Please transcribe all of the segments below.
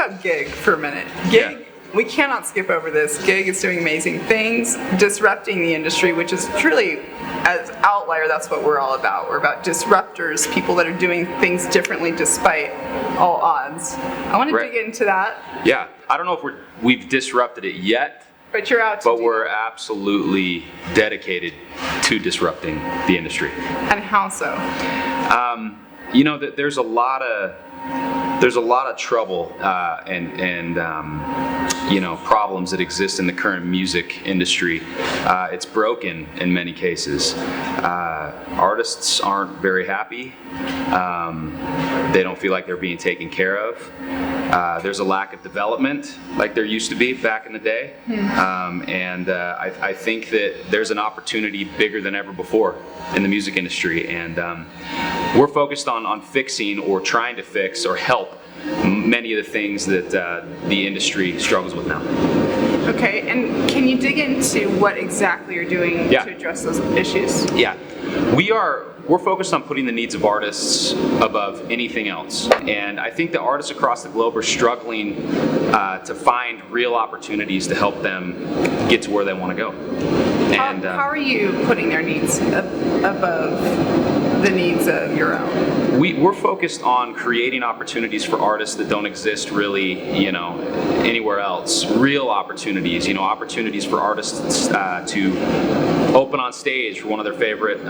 about Gigg for a minute. Gigg, we cannot skip over this. Gigg is doing amazing things, disrupting the industry, which is truly, as Outlier, that's what we're all about. We're about disruptors, people that are doing things differently despite all odds. I want to dig into that. Yeah, I don't know if we've disrupted it yet. But you're out to But we're absolutely dedicated to disrupting the industry. And how so? There's a lot of trouble and problems that exist in the current music industry. It's broken in many cases. Artists aren't very happy. They don't feel like they're being taken care of. There's a lack of development like there used to be back in the day. I think that there's an opportunity bigger than ever before in the music industry. And we're focused on fixing or trying to fix or help many of the things that the industry struggles with now. Okay, and can you dig into what exactly you're doing to address those issues? Yeah, we're focused on putting the needs of artists above anything else. And I think that artists across the globe are struggling to find real opportunities to help them get to where they want to go. How are you putting their needs above the needs of your own? We're focused on creating opportunities for artists that don't exist really, anywhere else. Real opportunities, opportunities for artists to open on stage for one of their favorite,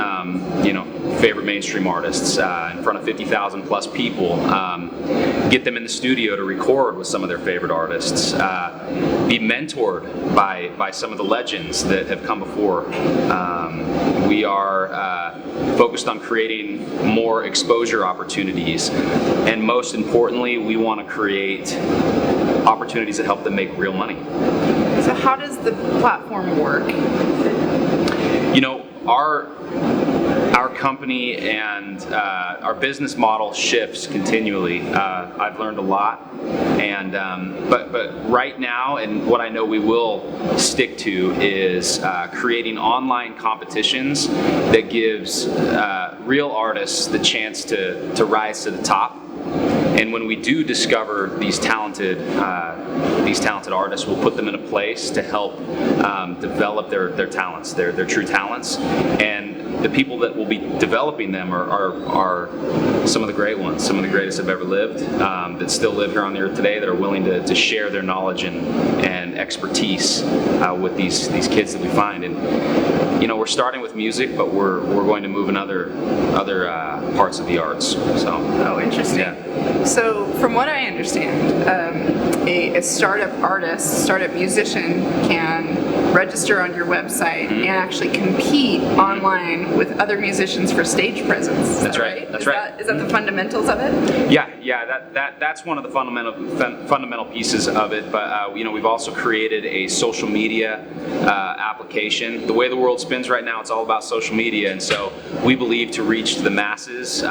favorite mainstream artists in front of 50,000 plus people. Get them in the studio to record with some of their favorite artists. Be mentored by some of the legends that have come before. We are focused on creating more exposure opportunities, and most importantly, we want to create opportunities that help them make real money. So how does the platform work? Our company and our business model shifts continually. I've learned a lot, and but right now, and what I know we will stick to is creating online competitions that gives real artists the chance to rise to the top. And when we do discover these talented artists, we'll put them in a place to help develop their talents, their true talents. And the people that will be developing them are some of the great ones, some of the greatest have ever lived, that still live here on the earth today, that are willing to share their knowledge and expertise with these kids that we find. And we're starting with music, but we're going to move in other parts of the arts. So. Interesting. Yeah. So from what I understand, a startup artist, startup musician can register on your website and actually compete online with other musicians for stage presence. That's right. That's right. Is that the fundamentals of it? Yeah. That's one of the fundamental pieces of it. But we've also created a social media application. The way the world spins right now, it's all about social media, and so we believe to reach the masses,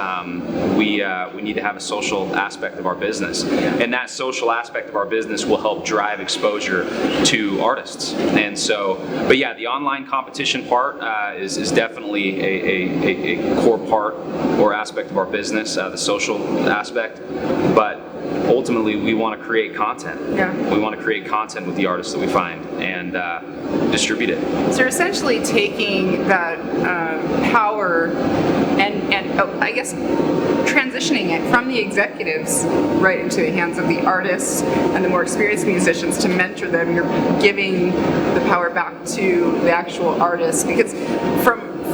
we need to have a social aspect of our business, and that social aspect of our business will help drive exposure to artists. And so, but yeah, the online competition part is definitely a core part or aspect of our business, the social aspect. But ultimately, we want to create content. Yeah. We want to create content with the artists that we find and distribute it. So you're essentially taking that power and I guess transitioning it from the executives right into the hands of the artists and the more experienced musicians to mentor them. You're giving the power back to the actual artists, because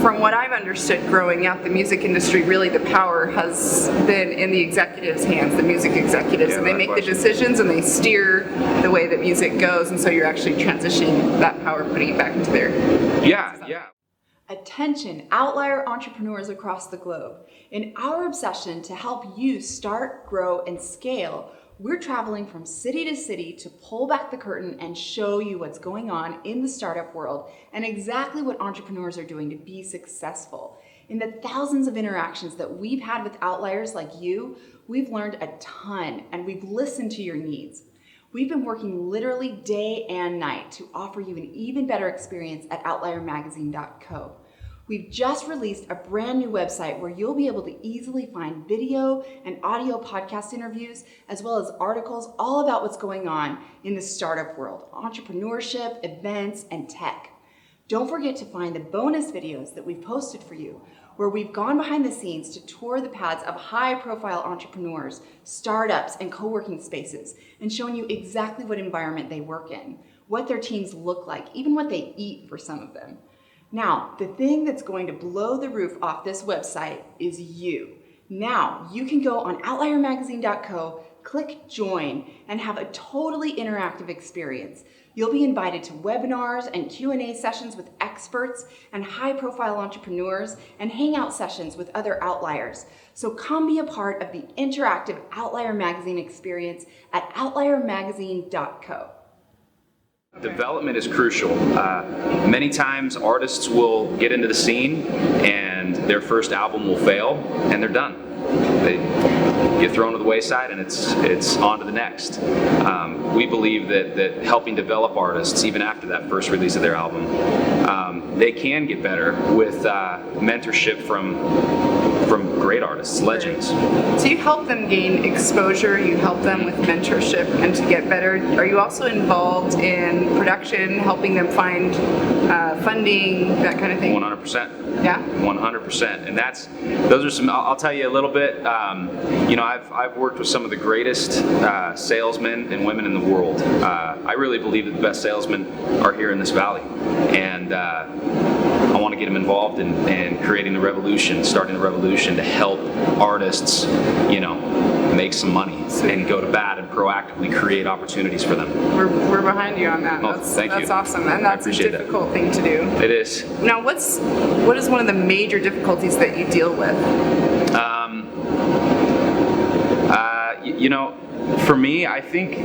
from what I've understood growing up, the music industry, really the power has been in the executives' hands, the music executives, and they make the decisions and they steer the way that music goes, and so you're actually transitioning that power, putting it back into their hands. Yeah. Attention, Outlier entrepreneurs across the globe. In our obsession to help you start, grow, and scale, we're traveling from city to city to pull back the curtain and show you what's going on in the startup world and exactly what entrepreneurs are doing to be successful. In the thousands of interactions that we've had with outliers like you, we've learned a ton and we've listened to your needs. We've been working literally day and night to offer you an even better experience at outliermagazine.co. We've just released a brand new website where you'll be able to easily find video and audio podcast interviews, as well as articles all about what's going on in the startup world, entrepreneurship, events, and tech. Don't forget to find the bonus videos that we've posted for you, where we've gone behind the scenes to tour the paths of high-profile entrepreneurs, startups, and co-working spaces, and showing you exactly what environment they work in, what their teams look like, even what they eat for some of them. Now, the thing that's going to blow the roof off this website is you. Now, you can go on outliermagazine.co, click join, and have a totally interactive experience. You'll be invited to webinars and Q&A sessions with experts and high-profile entrepreneurs and hangout sessions with other outliers. So come be a part of the interactive Outlier Magazine experience at outliermagazine.co. Development is crucial. Many times artists will get into the scene and their first album will fail and they're done. They get thrown to the wayside and it's on to the next. We believe that helping develop artists even after that first release of their album, they can get better with mentorship from great artists, legends. So you help them gain exposure, you help them with mentorship and to get better. Are you also involved in production, helping them find funding, that kind of thing? 100%. Yeah? 100%. And those are some, I'll tell you a little bit. I've worked with some of the greatest salesmen and women in the world. I really believe that the best salesmen are here in this valley. And I want to get them involved in creating the revolution, starting the revolution to help artists, make some money and go to bat and proactively create opportunities for them. We're behind you on that. Thank you. That's awesome, and that's a difficult thing to do. It is. Now, what is one of the major difficulties that you deal with? For me, I think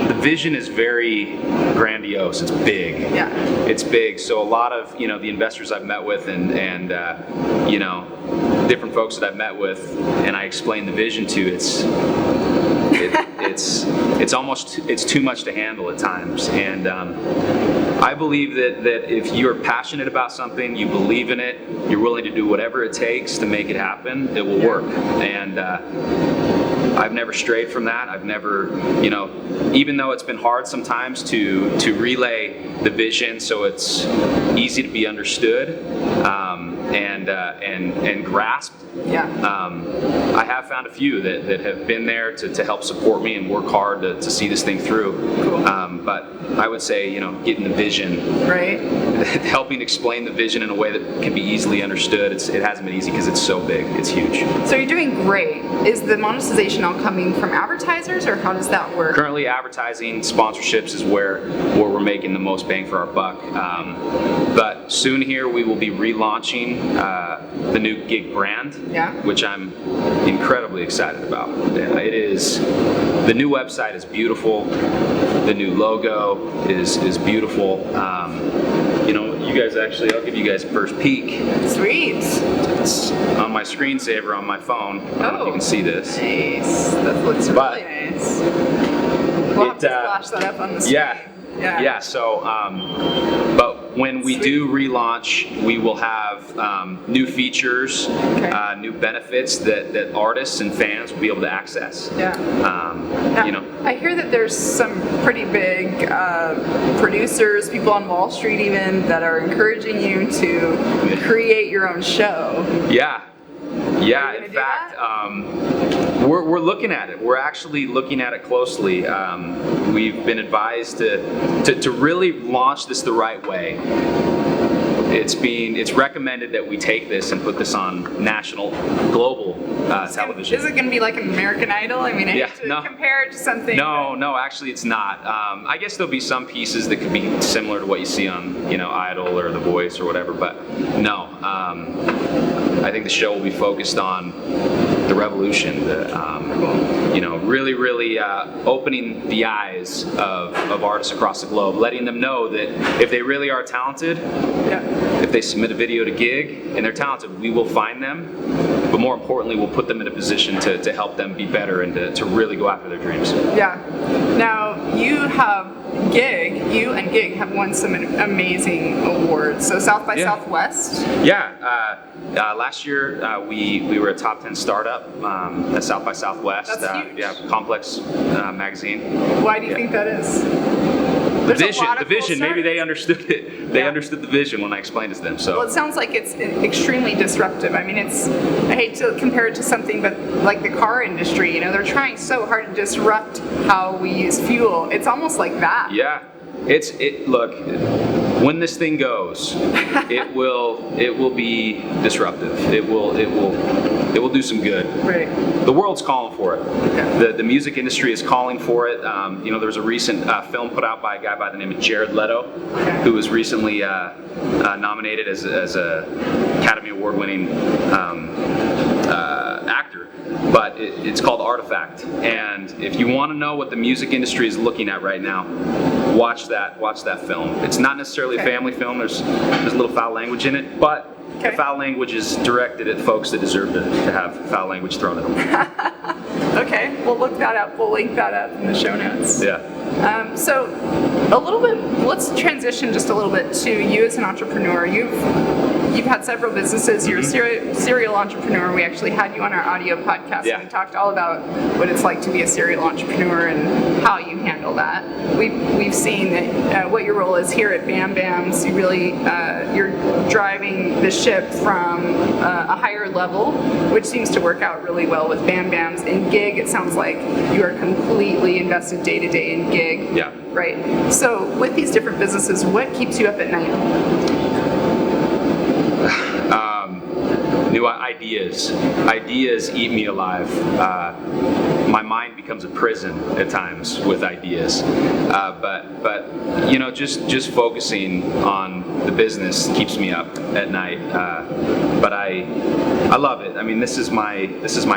the vision is very grandiose. It's big. Yeah. It's big. So a lot of the investors I've met with and different folks that I've met with, and I explain the vision to, it's too much to handle at times. And I believe that if you're passionate about something, you believe in it, you're willing to do whatever it takes to make it happen, it will work. And I've never strayed from that. I've never, even though it's been hard sometimes to relay the vision so it's easy to be understood and grasped. Yeah. I have found a few that have been there to help support me and work hard to see this thing through. Cool. But I would say, getting the vision, right, helping explain the vision in a way that can be easily understood. It hasn't been easy because it's so big. It's huge. So you're doing great. Is the monetization all coming from advertisers, or how does that work? Currently, advertising, sponsorships is where we're making the most bang for our buck. But soon here, we will be relaunching the new Gigg brand, which I'm incredibly excited about. It is, the new website is beautiful. The new logo is beautiful. You guys actually, I'll give you guys a first peek. Sweet. It's on my screensaver on my phone. I don't know if you can see this. Nice. That looks really nice. We'll have to flash that up on the screen. Yeah. So, but when we do relaunch, we will have new features, new benefits that artists and fans will be able to access. I hear that there's some pretty big producers, people on Wall Street even, that are encouraging you to create your own show. Yeah. In fact, we're looking at it. We're actually looking at it closely. We've been advised to really launch this the right way. It's recommended that we take this and put this on national, global television. Is it going to be like an American Idol? I mean, I hate to compare it to something. No, actually it's not. I guess there'll be some pieces that could be similar to what you see on, Idol or The Voice or whatever, but no. I think the show will be focused on the revolution, really opening the eyes of artists across the globe, letting them know that if they really are talented, if they submit a video to Gigg and they're talented, we will find them, but more importantly, we'll put them in a position to help them be better and to really go after their dreams. Yeah. Now, you and Gigg have won some amazing awards. So South by Southwest. Yeah. Last year, we were a top 10 startup at South by Southwest. That's huge. Yeah, Complex magazine. Why do you think that is? The vision. Maybe they understood it. They understood the vision when I explained it to them. So. Well, it sounds like it's extremely disruptive. I mean, I hate to compare it to something, but like the car industry, they're trying so hard to disrupt how we use fuel. It's almost like that. Yeah. Look, when this thing goes, it will be disruptive. It will do some good. Right. The world's calling for it. Yeah. The music industry is calling for it. There was a recent film put out by a guy by the name of Jared Leto, who was recently nominated as a Academy Award-winning actor. But it's called Artifact. And if you want to know what the music industry is looking at right now, watch that film. It's not necessarily a family film. There's a little foul language in it, but the foul language is directed at folks that deserve to have foul language thrown at them. Okay, we'll look that up. We'll link that up in the show notes. Yeah. So let's transition just a little bit to you as an entrepreneur. You've had several businesses. You're a serial entrepreneur. We actually had you on our audio podcast. Yeah. And we talked all about what it's like to be a serial entrepreneur and how you handle that. We've seen that what your role is here at Bam Bams. You really you're driving the ship from a higher level, which seems to work out really well with Bam Bams. In Gigg, it sounds like you are completely invested day to day in Gigg. Yeah. Right. So with these different businesses, what keeps you up at night? New ideas. Ideas eat me alive. My mind becomes a prison at times with ideas. But just focusing on the business keeps me up at night. But I love it. I mean, this is my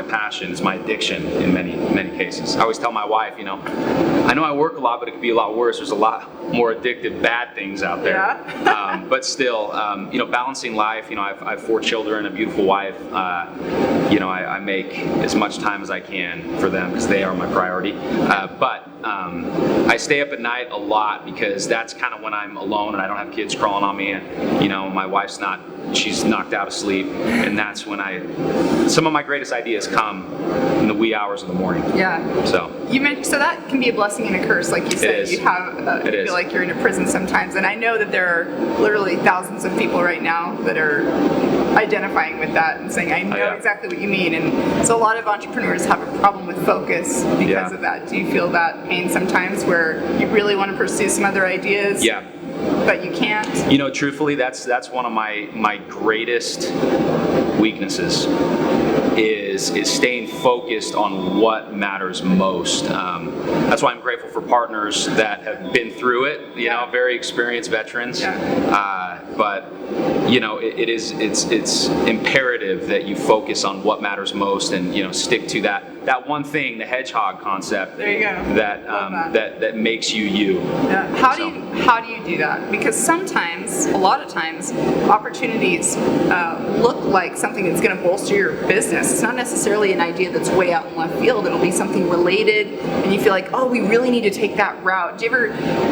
passion. It's my addiction in many cases. I always tell my wife, I know I work a lot, but it could be a lot worse. There's a lot more addictive bad things out there. Yeah. But still, balancing life. I have 4 children, a beautiful wife. I make as much time as I can for them because they are my priority. But I stay up at night a lot because that's kind of when I'm alone and I don't have kids crawling on me, and my wife's she's knocked out of sleep, and that's when some of my greatest ideas come in the wee hours of the morning. Yeah. So that can be a blessing and a curse, like you said. You feel like you're in a prison sometimes, and I know that there are literally thousands of people right now that are identifying with that and saying, I know exactly what you mean. And so a lot of entrepreneurs have a problem with focus because of that. Do you feel that pain sometimes where you really want to pursue some other ideas? Yeah. But you can't? Truthfully, that's one of my greatest weaknesses is staying focused on what matters most. That's why I'm grateful for partners that have been through it, very experienced veterans. Yeah. But it's imperative that you focus on what matters most and stick to that one thing, the hedgehog concept. There you go. That makes you. Yeah. How do you do that? Because a lot of times, opportunities look like something that's going to bolster your business. It's not necessarily an idea that's way out in left field. It'll be something related, and you feel like, oh, we really need to take that route. Do you ever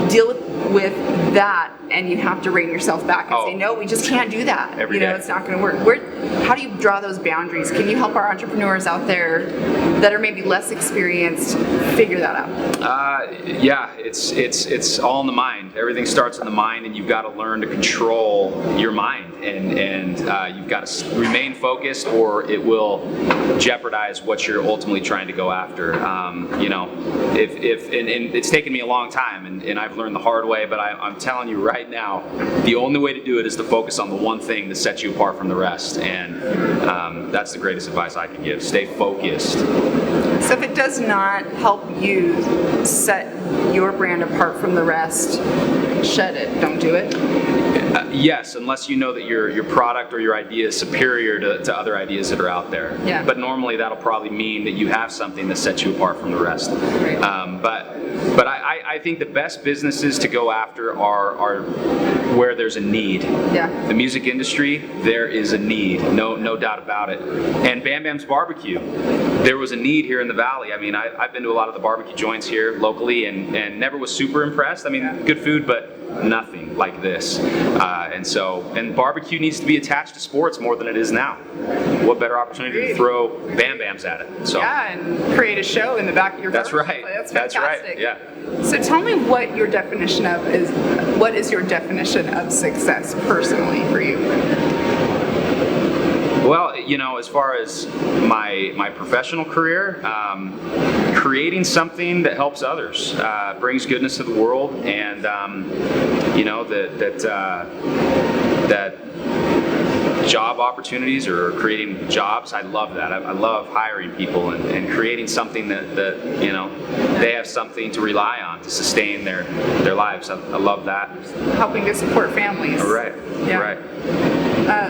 deal with that, and you have to rein yourself back and say, no, we just can't do that. Every day. It's not going to work. How do you draw those boundaries? Can you help our entrepreneurs out there that are maybe less experienced figure that out? It's all in the mind. Everything starts in the mind, and you've got to learn to control your mind, and you've got to remain focused, or it will jeopardize what you're ultimately trying to go after. If it's taken me a long time, and I've learned the hard way, but I'm telling you right now, the only way to do it is to focus on the one thing that sets you apart from the rest, and that's the greatest advice I can give. Stay focused. So if it does not help you set your brand apart from the rest, shed it. Don't do it. Yes, unless you know that your product or your idea is superior to other ideas that are out there. Yeah. But normally that'll probably mean that you have something that sets you apart from the rest. Right. But I think the best businesses to go after are where there's a need. Yeah. The music industry, there is a need, no doubt about it. And Bam Bam's Barbecue, there was a need here in the Valley. I mean, I've been to a lot of the barbecue joints here locally and never was super impressed. I mean, good food, but nothing like this. And barbecue needs to be attached to sports more than it is now. What better opportunity to throw Bam Bams at it? So yeah, and create a show in the back of your that's barbecue. right. That's That's fantastic. right. Yeah. So tell me what your definition of is. What is your definition of success personally for you? Well, as far as my professional career, creating something that helps others, brings goodness to the world, and that job opportunities or creating jobs, I love that. I love hiring people and creating something that they have something to rely on to sustain their lives. I love that. Helping to support families. Right. Yeah. Right.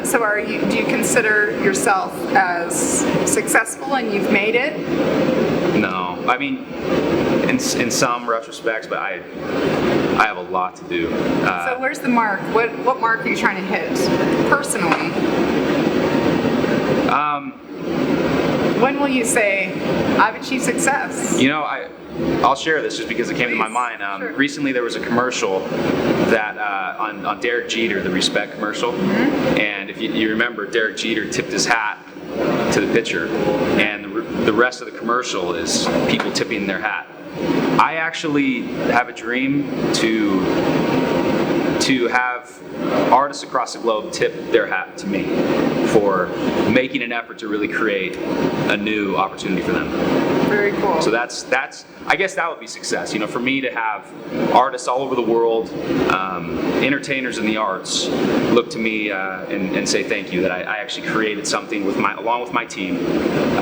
So do you consider yourself as successful and you've made it? No, I mean, in some retrospects, but I have a lot to do. So where's the mark? What mark are you trying to hit personally? When will you say, I've achieved success? I'll share this just because it came to my mind. Sure. Recently there was a commercial that on Derek Jeter, the Respect commercial. Mm-hmm. And if you remember, Derek Jeter tipped his hat to the pitcher, and the rest of the commercial is people tipping their hat. I actually have a dream to have artists across the globe tip their hat to me for making an effort to really create a new opportunity for them. Very cool. So that's I guess that would be success. For me to have artists all over the world, entertainers in the arts, look to me and say thank you that I actually created something along with my team,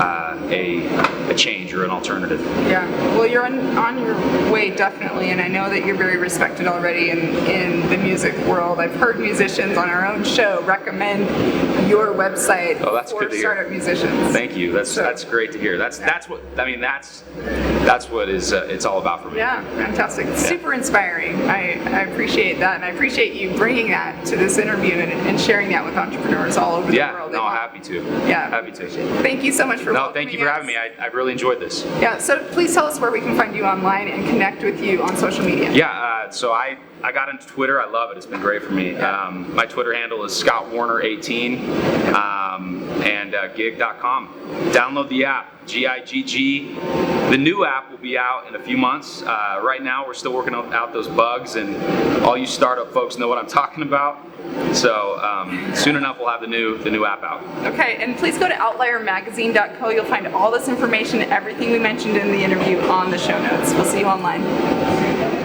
a change or an alternative. Yeah. Well, you're on your way definitely, and I know that you're very respected already in the music world. I've heard musicians on our own show recommend your website for startup musicians. Thank you. That's great to hear. That's what it's all about for me. Yeah, fantastic. Yeah. Super inspiring. I appreciate that, and I appreciate you bringing that to this interview and sharing that with entrepreneurs all over the world. Yeah, no, happy to. Yeah, happy to. Thank you so much for welcoming thank you for having me. I really enjoyed this. Yeah, so please tell us where we can find you online and connect with you on social media. Yeah, so I got into Twitter. I love it. It's been great for me. My Twitter handle is ScottWarner18 and Gigg.com. Download the app, Gigg. The new app will be out in a few months. Right now, we're still working out those bugs, and all you startup folks know what I'm talking about. So soon enough, we'll have the new app out. Okay, and please go to outliermagazine.co. You'll find all this information, everything we mentioned in the interview on the show notes. We'll see you online.